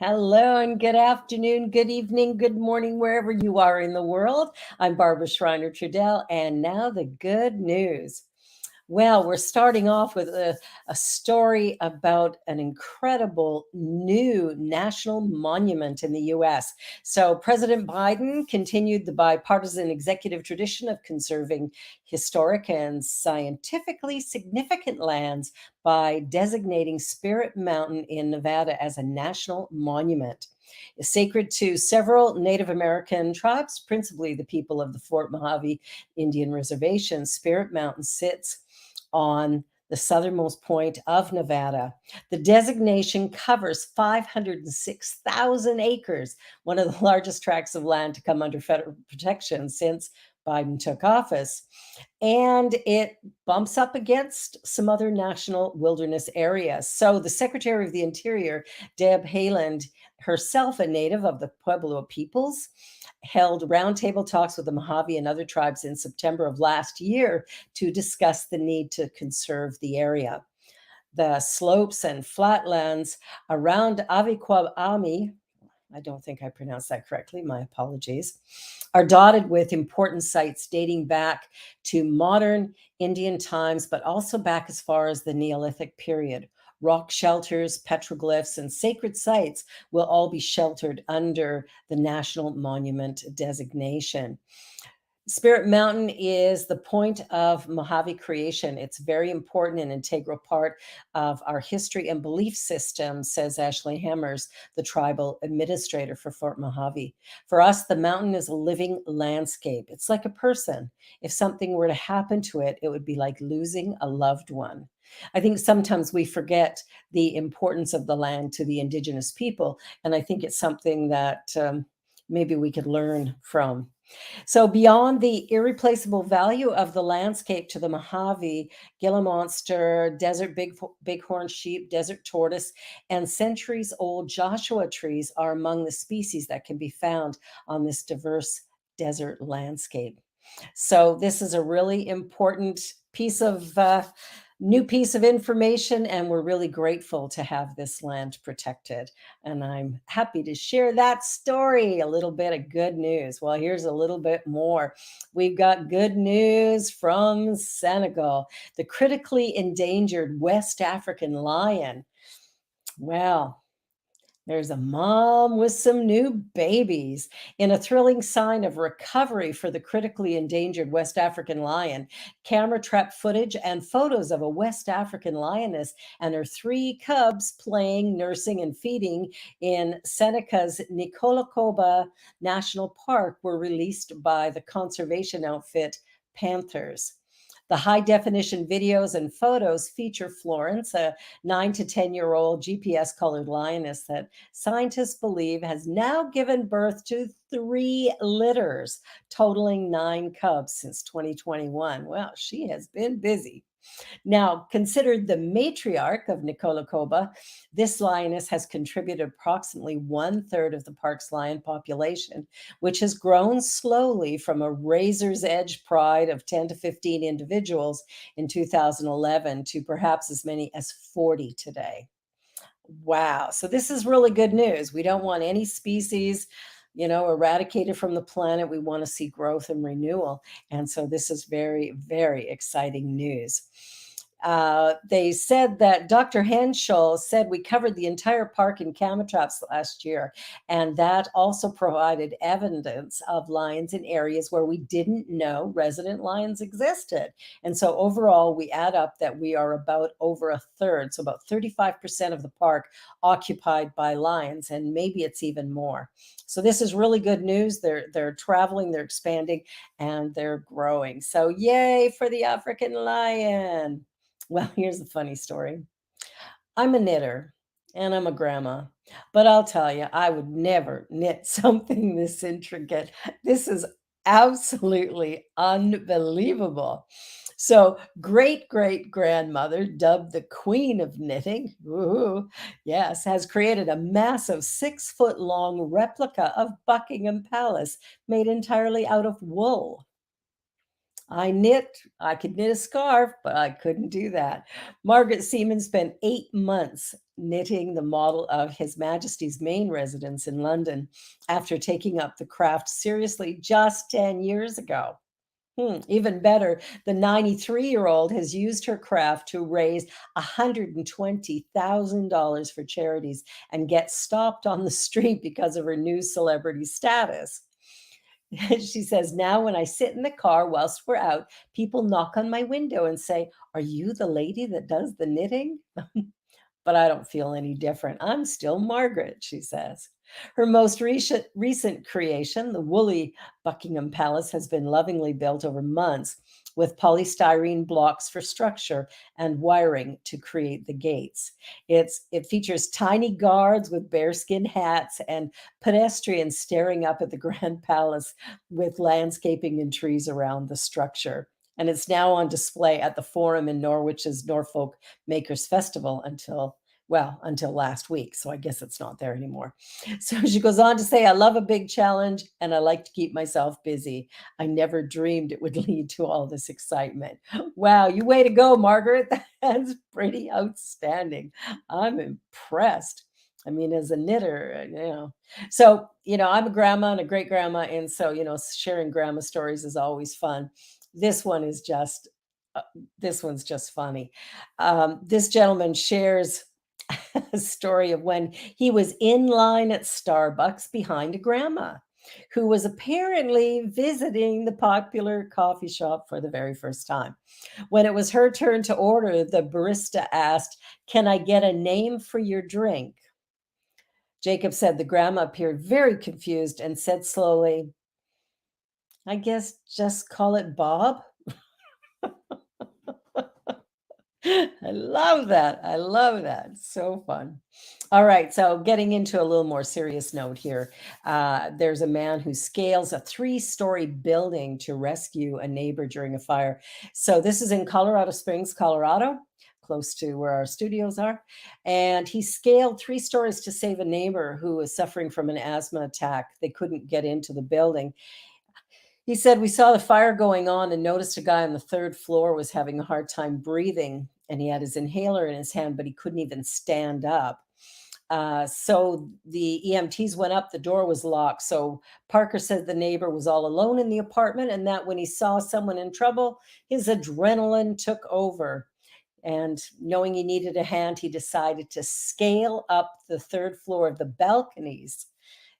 Hello and good afternoon, good evening, good morning, wherever you are in the world. I'm Barbara Schreiner Trudell, and now the good news. Well, we're starting off with a story about an incredible new national monument in the US. So, President Biden continued the bipartisan executive tradition of conserving historic and scientifically significant lands by designating Spirit Mountain in Nevada as a national monument. Sacred to several Native American tribes, principally the people of the Fort Mojave Indian Reservation, Spirit Mountain sits on the southernmost point of Nevada. The designation covers 506,000 acres, one of the largest tracts of land to come under federal protection since Biden took office. And it bumps up against some other national wilderness areas. So the Secretary of the Interior, Deb Haaland, herself a native of the Pueblo peoples, held roundtable talks with the Mojave and other tribes in September of last year to discuss the need to conserve the area. The slopes and flatlands around Avikwami, I don't think I pronounced that correctly, my apologies, are dotted with important sites dating back to modern Indian times, but also back as far as the Neolithic period. Rock shelters, petroglyphs, and sacred sites will all be sheltered under the National Monument designation. Spirit Mountain is the point of Mojave creation. It's very important and integral part of our history and belief system, says Ashley Hammers, the tribal administrator for Fort Mojave. For us, the mountain is a living landscape. It's like a person. If something were to happen to it, it would be like losing a loved one. I think sometimes we forget the importance of the land to the indigenous people, and I think it's something that maybe we could learn from. So, beyond the irreplaceable value of the landscape to the Mojave, Gila monster, desert bighorn sheep, desert tortoise, and centuries old Joshua trees are among the species that can be found on this diverse desert landscape. So, this is a really important piece of new piece of information, and we're really grateful to have this land protected. And I'm happy to share that story. A little bit of good news. Well, here's a little bit more. We've got good news from Senegal, the critically endangered West African lion. Well, there's a mom with some new babies. In a thrilling sign of recovery for the critically endangered West African lion, camera trap footage and photos of a West African lioness and her three cubs playing, nursing, and feeding in Seneca's Nicolacoba National Park were released by the conservation outfit Panthers. The high definition videos and photos feature Florence, a 9 to 10-year-old GPS colored lioness that scientists believe has now given birth to 3 litters, totaling 9 cubs since 2021. Well, she has been busy. Now, considered the matriarch of Nicolacoba, this lioness has contributed approximately 1/3 of the park's lion population, which has grown slowly from a razor's edge pride of 10 to 15 individuals in 2011 to perhaps as many as 40 today. Wow. So this is really good news. We don't want any species, eradicated from the planet. We want to see growth and renewal. And so this is very, very exciting news. They said that Dr. Henschel said we covered the entire park in camera traps last year, and that also provided evidence of lions in areas where we didn't know resident lions existed. And so overall, we add up that we are about over a third, so about 35% of the park occupied by lions, and maybe it's even more. So this is really good news. They're traveling, they're expanding, and they're growing. So yay for the African lion. Well, here's a funny story. I'm a knitter and I'm a grandma, but I'll tell you, I would never knit something this intricate. This is absolutely unbelievable. So, great great grandmother, dubbed the Queen of Knitting, ooh, yes, has created a massive 6-foot long replica of Buckingham Palace made entirely out of wool. I could knit a scarf, but I couldn't do that. Margaret Seaman spent 8 months knitting the model of His Majesty's main residence in London after taking up the craft seriously just 10 years ago. Even better, the 93-year-old has used her craft to raise $120,000 for charities and get stopped on the street because of her new celebrity status. She says, now when I sit in the car whilst we're out, people knock on my window and say, "Are you the lady that does the knitting?" But I don't feel any different. I'm still Margaret, she says. Her most recent creation, the woolly Buckingham Palace, has been lovingly built over months with polystyrene blocks for structure and wiring to create the gates. It features tiny guards with bearskin hats and pedestrians staring up at the Grand Palace with landscaping and trees around the structure. And it's now on display at the Forum in Norwich's Norfolk Makers Festival until last week. So I guess it's not there anymore. So she goes on to say, I love a big challenge and I like to keep myself busy. I never dreamed it would lead to all this excitement. Wow, you way to go, Margaret. That's pretty outstanding. I'm impressed. I mean, as a knitter. So, I'm a grandma and a great grandma. And so, sharing grandma stories is always fun. This one is just, this one's just funny. This gentleman shares a story of when he was in line at Starbucks behind a grandma who was apparently visiting the popular coffee shop for the very first time. When it was her turn to order, the barista asked, "Can I get a name for your drink?" Jacob said the grandma appeared very confused and said slowly, "I guess just call it Bob." I love that. I love that. So fun. All right. So, getting into a little more serious note here. There's a man who scales a 3-story building to rescue a neighbor during a fire. So, this is in Colorado Springs, Colorado, close to where our studios are. And he scaled 3 stories to save a neighbor who was suffering from an asthma attack. They couldn't get into the building. He said, "We saw the fire going on and noticed a guy on the third floor was having a hard time breathing, and he had his inhaler in his hand, but he couldn't even stand up." So the EMTs went up, the door was locked. So Parker said the neighbor was all alone in the apartment and that when he saw someone in trouble, his adrenaline took over. And knowing he needed a hand, he decided to scale up the third floor of the balconies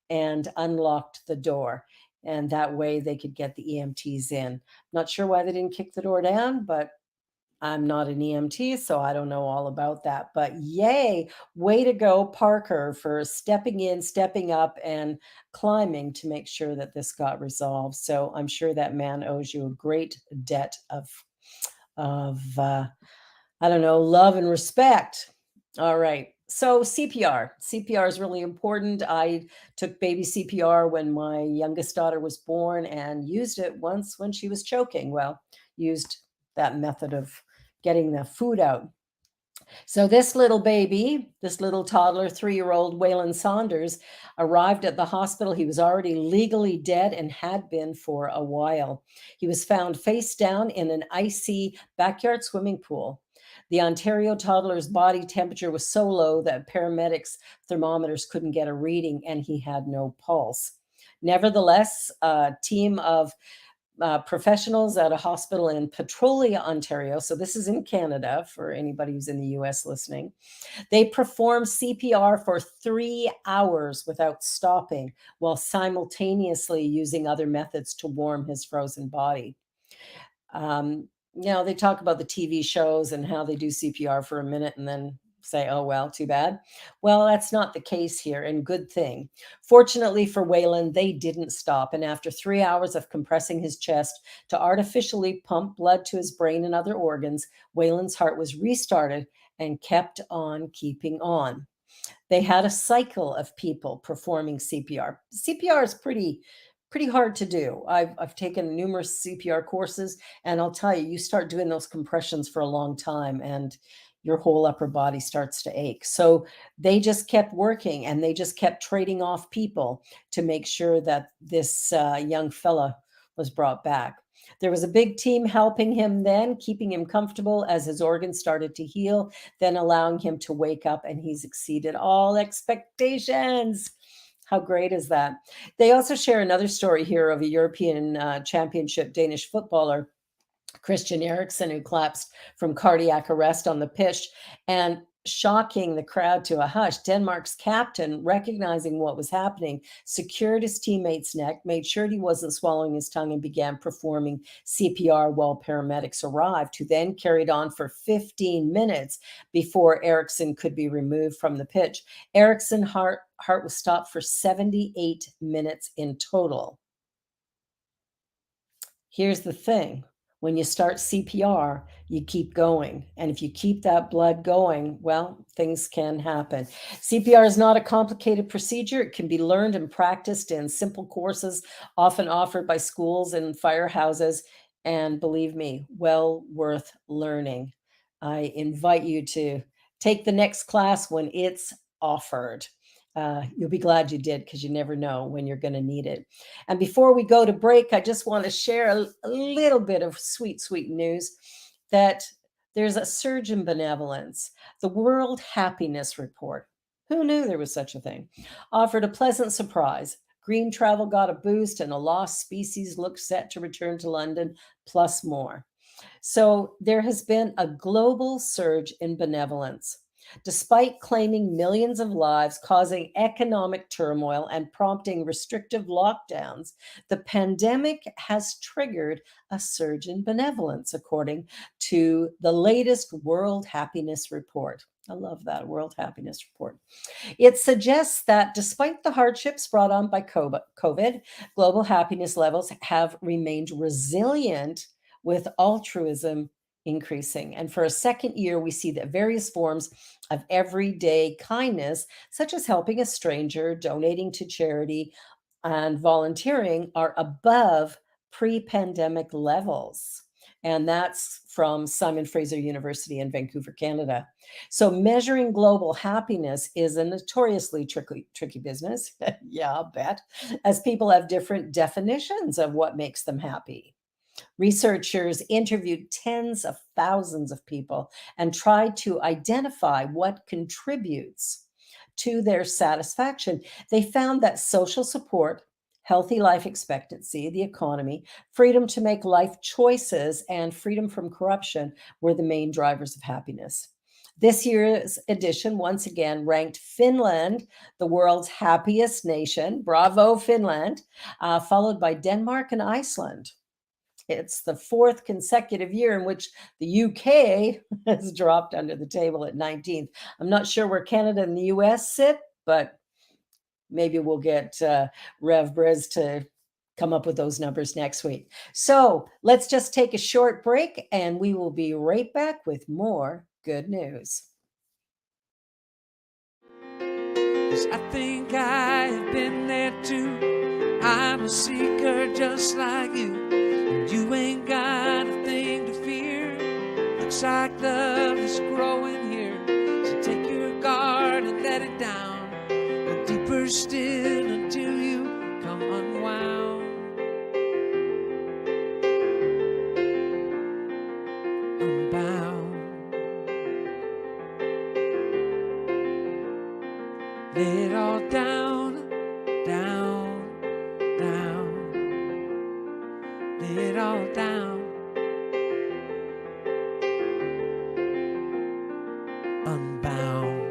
and unlocked the door. And that way they could get the EMTs in. Not sure why they didn't kick the door down, but I'm not an EMT, so I don't know all about that. But yay, way to go, Parker, for stepping in, stepping up, and climbing to make sure that this got resolved. So I'm sure that man owes you a great debt of I don't know, love and respect. All right. So CPR. CPR is really important. I took baby CPR when my youngest daughter was born and used it once when she was choking. Well, used that method of getting the food out. So this little baby, this little toddler, 3-year-old Waylon Saunders, arrived at the hospital. He was already legally dead and had been for a while. He was found face down in an icy backyard swimming pool. The Ontario toddler's body temperature was so low that paramedics' thermometers couldn't get a reading, and he had no pulse. Nevertheless, a team of professionals at a hospital in Petrolia, Ontario. So this is in Canada for anybody who's in the US listening. They performed CPR for 3 hours without stopping while simultaneously using other methods to warm his frozen body. They talk about the TV shows and how they do CPR for a minute and then say, oh, well, too bad. Well, that's not the case here, and good thing. Fortunately for Waylon, they didn't stop. And after 3 hours of compressing his chest to artificially pump blood to his brain and other organs, Waylon's heart was restarted and kept on keeping on. They had a cycle of people performing CPR. CPR is pretty hard to do. I've taken numerous CPR courses, and I'll tell you, you start doing those compressions for a long time, and your whole upper body starts to ache. So they just kept working, and they just kept trading off people to make sure that this young fella was brought back. There was a big team helping him then, keeping him comfortable as his organs started to heal, then allowing him to wake up, and he's exceeded all expectations. How great is that? They also share another story here of a European championship Danish footballer, Christian Eriksen, who collapsed from cardiac arrest on the pitch and shocking the crowd to a hush. Denmark's captain, recognizing what was happening, secured his teammate's neck, made sure he wasn't swallowing his tongue, and began performing CPR while paramedics arrived, who then carried on for 15 minutes before Eriksen could be removed from the pitch. Eriksen's heart was stopped for 78 minutes in total. Here's the thing. When you start CPR, you keep going. And if you keep that blood going, well, things can happen. CPR is not a complicated procedure. It can be learned and practiced in simple courses, often offered by schools and firehouses. And believe me, well worth learning. I invite you to take the next class when it's offered. You'll be glad you did, because you never know when you're going to need it. And before we go to break, I just want to share a little bit of sweet, sweet news that there's a surge in benevolence. The World Happiness Report, who knew there was such a thing, offered a pleasant surprise. Green travel got a boost, and a lost species looks set to return to London, plus more. So there has been a global surge in benevolence. Despite claiming millions of lives, causing economic turmoil, and prompting restrictive lockdowns, the pandemic has triggered a surge in benevolence, according to the latest World Happiness Report. I love that, World Happiness Report. It suggests that despite the hardships brought on by COVID, global happiness levels have remained resilient, with altruism increasing. And for a second year, we see that various forms of everyday kindness, such as helping a stranger, donating to charity, and volunteering, are above pre-pandemic levels. And that's from Simon Fraser University in Vancouver, Canada. So measuring global happiness is a notoriously tricky business. Yeah, I'll bet, as people have different definitions of what makes them happy. Researchers interviewed tens of thousands of people and tried to identify what contributes to their satisfaction. They found that social support, healthy life expectancy, the economy, freedom to make life choices, and freedom from corruption were the main drivers of happiness. This year's edition once again ranked Finland the world's happiest nation. Bravo, Finland, followed by Denmark and Iceland. It's the fourth consecutive year in which the UK has dropped under the table at 19th. I'm not sure where Canada and the US sit, but maybe we'll get Rev Briz to come up with those numbers next week. So let's just take a short break, and we will be right back with more good news. 'Cause I think I've been there too. I'm a seeker just like you. You ain't got a thing to fear. Looks like love is growing here. So take your guard and let it down. Go deeper still until you come unwound. Unbound. Lay it all down, down, down. Lay it all down. Unbound.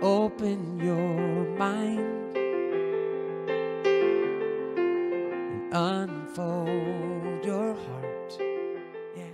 Open your mind and unfold your heart. Yeah.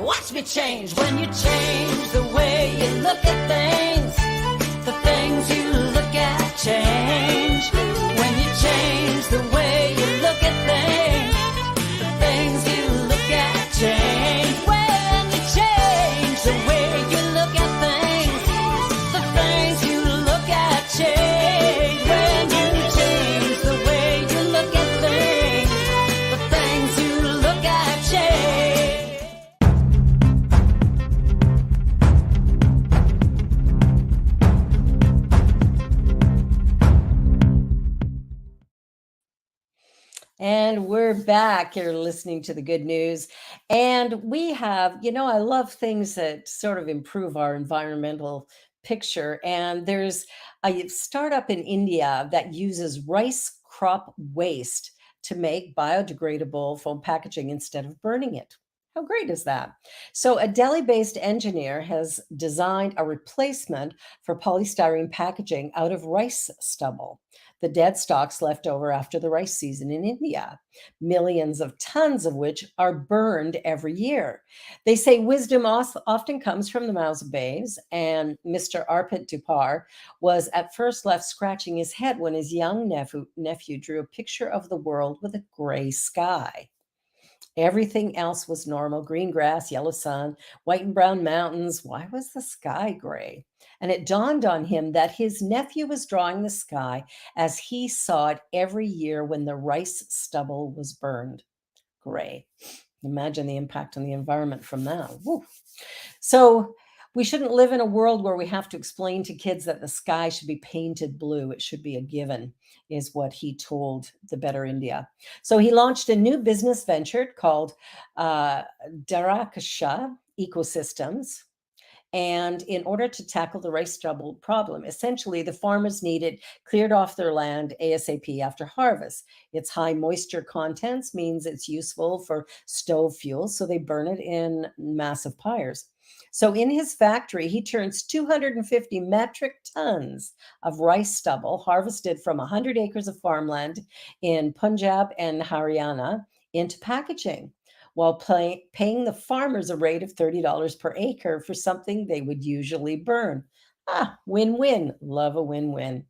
Watch me change when you change the way you look at things. The things you look at change. When you change the way you look at things, the things you look at change. When you change the way you look at things, the things you look at change. When you change the way you look at things, the things you look at change. And we're back. You're listening to the good news. And we have, I love things that sort of improve our environmental picture. And there's a startup in India that uses rice crop waste to make biodegradable foam packaging instead of burning it. How great is that? So, a Delhi based engineer has designed a replacement for polystyrene packaging out of rice stubble, the dead stalks left over after the rice season in India, millions of tons of which are burned every year. They say wisdom often comes from the mouths of babes, and Mr. Arpit Dupar was at first left scratching his head when his young nephew drew a picture of the world with a gray sky. Everything else was normal: green grass, yellow sun, white and brown mountains. Why was the sky gray? And it dawned on him that his nephew was drawing the sky as he saw it every year when the rice stubble was burned gray. Imagine the impact on the environment from that. Woo. So, we shouldn't live in a world where we have to explain to kids that the sky should be painted blue. It should be a given, is what he told the Better India. So he launched a new business venture called uh, Darakasha Ecosystems. And in order to tackle the rice stubble problem, essentially the farmers needed cleared off their land ASAP after harvest. Its high moisture contents means it's useful for stove fuel, so they burn it in massive pyres. So in his factory, he turns 250 metric tons of rice stubble harvested from 100 acres of farmland in Punjab and Haryana into packaging, while paying the farmers a rate of $30 per acre for something they would usually burn. Ah, win win. Love a win win.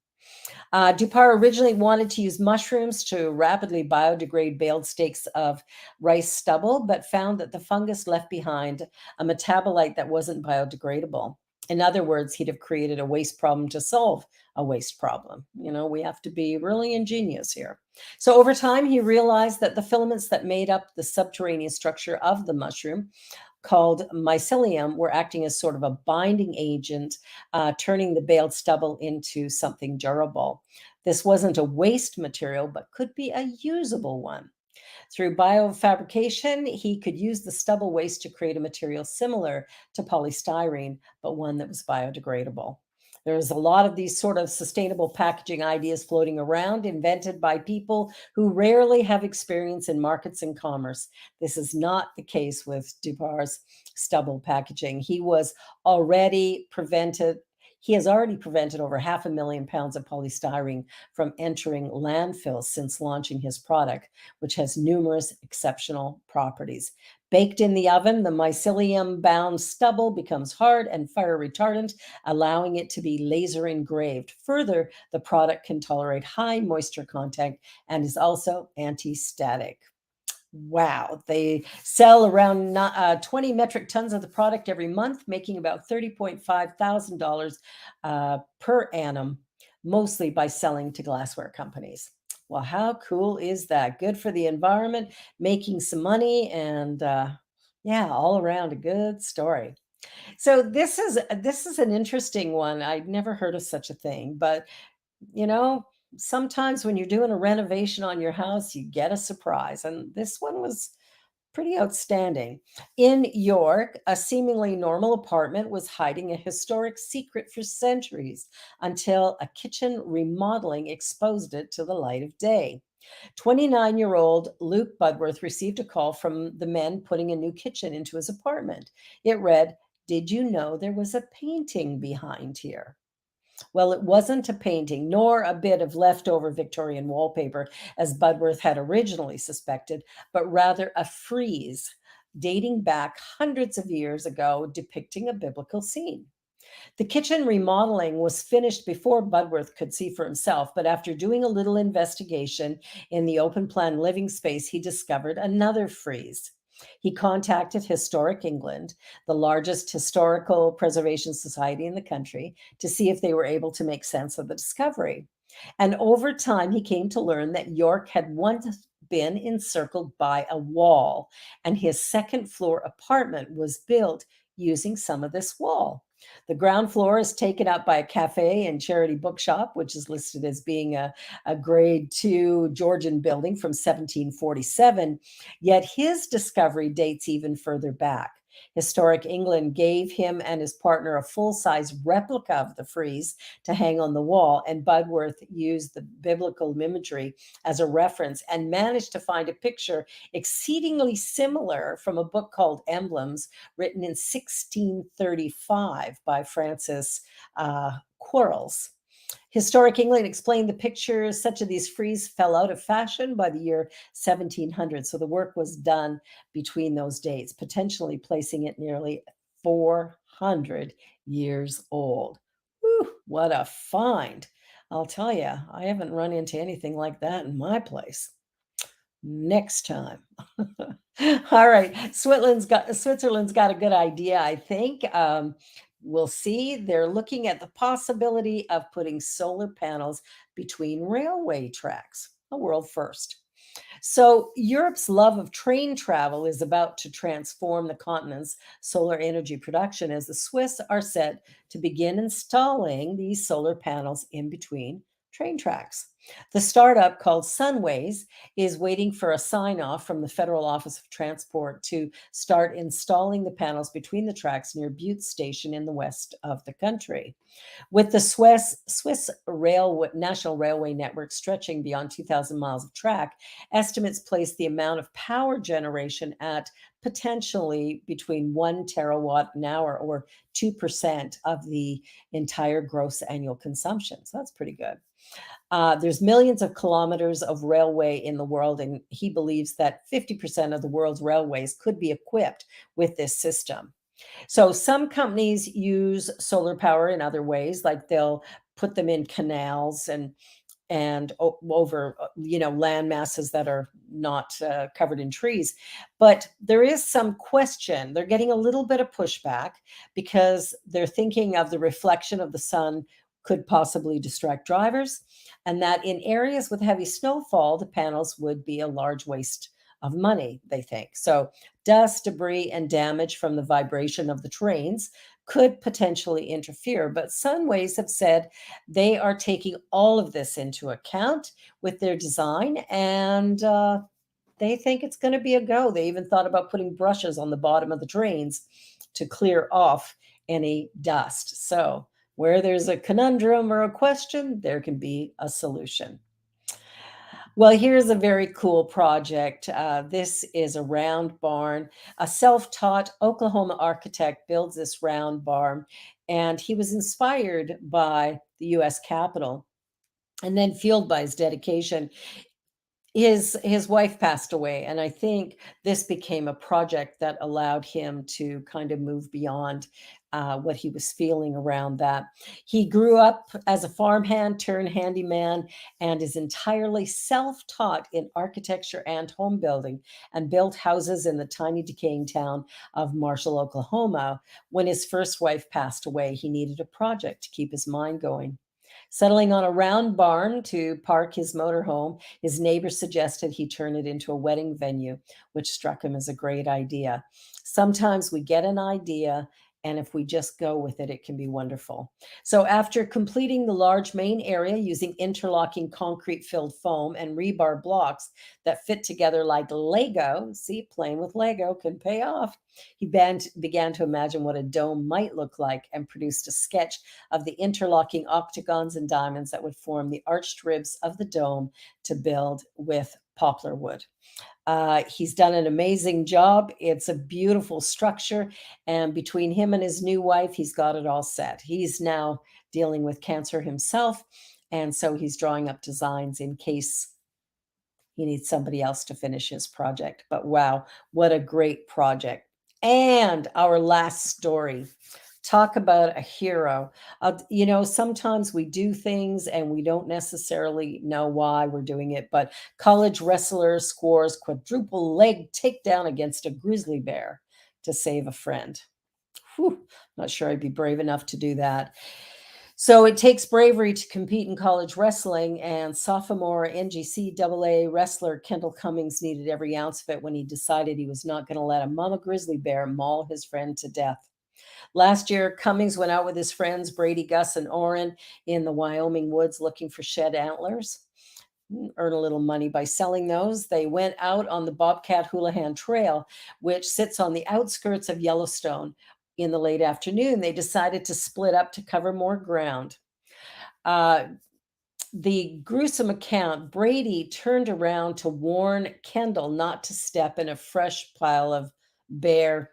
Dupar originally wanted to use mushrooms to rapidly biodegrade baled stakes of rice stubble, but found that the fungus left behind a metabolite that wasn't biodegradable. In other words, he'd have created a waste problem to solve a waste problem. We have to be really ingenious here. So over time, he realized that the filaments that made up the subterranean structure of the mushroom, called mycelium, were acting as sort of a binding agent, turning the baled stubble into something durable. This wasn't a waste material, but could be a usable one. Through biofabrication, he could use the stubble waste to create a material similar to polystyrene, but one that was biodegradable. There's a lot of these sort of sustainable packaging ideas floating around, invented by people who rarely have experience in markets and commerce. This is not the case with Dupar's stubble packaging. He has already prevented over 500,000 pounds of polystyrene from entering landfills since launching his product, which has numerous exceptional properties. Baked in the oven, the mycelium bound stubble becomes hard and fire retardant, allowing it to be laser engraved. Further, the product can tolerate high moisture content and is also anti static. Wow. They sell around 20 metric tons of the product every month, making about $30,500 per annum, mostly by selling to glassware companies. Well, how cool is that? Good for the environment, making some money, and yeah, all around a good story. So this is an interesting one. I'd never heard of such a thing, but you know, sometimes when you're doing a renovation on your house, you get a surprise. And this one was pretty outstanding. In York, a seemingly normal apartment was hiding a historic secret for centuries until a kitchen remodeling exposed it to the light of day. 29-year-old Luke Budworth received a call from the men putting a new kitchen into his apartment. It read, "Did you know there was a painting behind here?" Well, it wasn't a painting, nor a bit of leftover Victorian wallpaper, as Budworth had originally suspected, but rather a frieze dating back hundreds of years ago, depicting a biblical scene. The kitchen remodeling was finished before Budworth could see for himself, but after doing a little investigation in the open plan living space, he discovered another frieze. He contacted Historic England, the largest historical preservation society in the country, to see if they were able to make sense of the discovery. And over time, he came to learn that York had once been encircled by a wall, and his second floor apartment was built using some of this wall. The ground floor is taken up by a cafe and charity bookshop, which is listed as being a grade two Georgian building from 1747. Yet his discovery dates even further back. Historic England gave him and his partner a full size replica of the frieze to hang on the wall, and Budworth used the biblical imagery as a reference and managed to find a picture exceedingly similar from a book called Emblems, written in 1635 by Francis Quarles. Historic England explained the pictures, such of these friezes fell out of fashion by the year 1700. So the work was done between those dates, potentially placing it nearly 400 years old. Whew, what a find. I'll tell you, I haven't run into anything like that in my place. Next time. All right. Switzerland's got a good idea, I think. We'll see. They're looking at the possibility of putting solar panels between railway tracks, a world first. So, Europe's love of train travel is about to transform the continent's solar energy production, as the Swiss are set to begin installing these solar panels in between train tracks. The startup, called Sunways, is waiting for a sign off from the Federal Office of Transport to start installing the panels between the tracks near Butte Station in the west of the country. With the Swiss National Railway network stretching beyond 2,000 miles of track, estimates place the amount of power generation at potentially between 1 terawatt an hour, or 2% of the entire gross annual consumption. So that's pretty good. There's millions of kilometers of railway in the world, and he believes that 50% of the world's railways could be equipped with this system. So some companies use solar power in other ways, like they'll put them in canals and over land masses that are not covered in trees. But there is some question. They're getting a little bit of pushback because they're thinking of the reflection of the sun could possibly distract drivers, and that in areas with heavy snowfall, the panels would be a large waste of money, they think. So dust, debris, and damage from the vibration of the trains could potentially interfere. But Sunways have said they are taking all of this into account with their design, and they think it's going to be a go. They even thought about putting brushes on the bottom of the trains to clear off any dust. So where there's a conundrum or a question, there can be a solution. Well, here's a very cool project. This is a round barn. A self taught Oklahoma architect builds this round barn, and he was inspired by the US Capitol and then fueled by his dedication. His wife passed away, and I think this became a project that allowed him to kind of move beyond what he was feeling around that. He grew up as a farmhand turned handyman and is entirely self-taught in architecture and home building, and built houses in the tiny decaying town of Marshall, Oklahoma. When his first wife passed away, he needed a project to keep his mind going. Settling on a round barn to park his motorhome, his neighbor suggested he turn it into a wedding venue, which struck him as a great idea. Sometimes we get an idea, and if we just go with it, it can be wonderful. So, after completing the large main area using interlocking concrete filled foam and rebar blocks that fit together like Lego, see, playing with Lego can pay off. He began to imagine what a dome might look like and produced a sketch of the interlocking octagons and diamonds that would form the arched ribs of the dome to build with poplar wood. He's done an amazing job. It's a beautiful structure. And between him and his new wife, he's got it all set. He's now dealing with cancer himself. And so he's drawing up designs in case He needs somebody else to finish his project. But wow, what a great project. And our last story. Talk about a hero. Sometimes we do things and we don't necessarily know why we're doing it, but college wrestler scores quadruple leg takedown against a grizzly bear to save a friend. Whew, not sure I'd be brave enough to do that. So it takes bravery to compete in college wrestling, and sophomore NGCAA wrestler Kendall Cummings needed every ounce of it when he decided he was not going to let a mama grizzly bear maul his friend to death. Last year, Cummings went out with his friends Brady, Gus, and Orrin in the Wyoming woods looking for shed antlers. Earn a little money by selling those. They went out on the Bobcat Houlihan Trail, which sits on the outskirts of Yellowstone. In the late afternoon, they decided to split up to cover more ground. The gruesome account, Brady turned around to warn Kendall not to step in a fresh pile of bear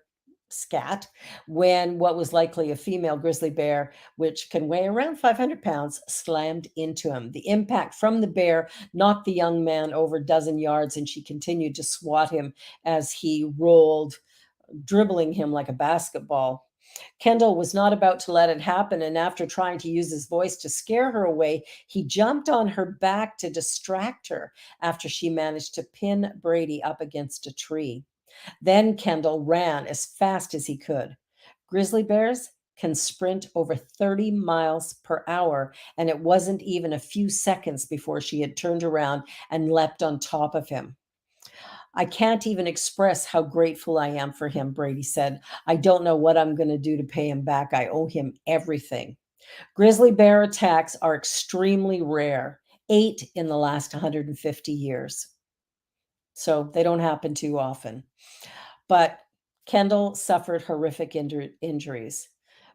scat when what was likely a female grizzly bear, which can weigh around 500 pounds, slammed into him. The impact from the bear knocked the young man over a dozen yards, and she continued to swat him as he rolled, dribbling him like a basketball. Kendall was not about to let it happen, and after trying to use his voice to scare her away, he jumped on her back to distract her after she managed to pin Brady up against a tree. Then Kendall ran as fast as he could. Grizzly bears can sprint over 30 miles per hour, and it wasn't even a few seconds before she had turned around and leapt on top of him. I can't even express how grateful I am for him, Brady said. I don't know what I'm going to do to pay him back. I owe him everything. Grizzly bear attacks are extremely rare, 8 in the last 150 years. So they don't happen too often. But Kendall suffered horrific injuries.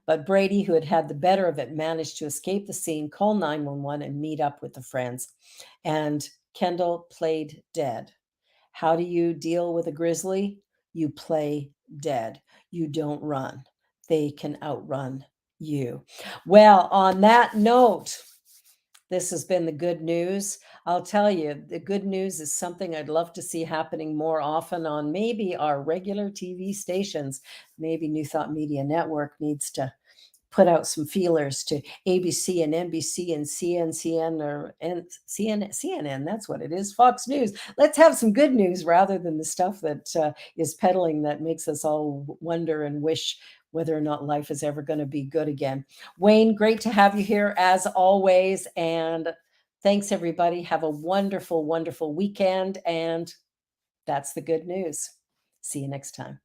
But Brady, who had had the better of it, managed to escape the scene, call 911, and meet up with the friends. And Kendall played dead. How do you deal with a grizzly? You play dead. You don't run. They can outrun you. Well, on that note, this has been the good news. I'll tell you, the good news is something I'd love to see happening more often on maybe our regular TV stations. Maybe New Thought Media Network needs to put out some feelers to ABC and NBC and CNCN or CNN. That's what it is. Fox News. Let's have some good news rather than the stuff that is peddling that makes us all wonder and wish whether or not life is ever going to be good again. Wayne, great to have you here as always. And thanks, everybody. Have a wonderful, wonderful weekend. And that's the good news. See you next time.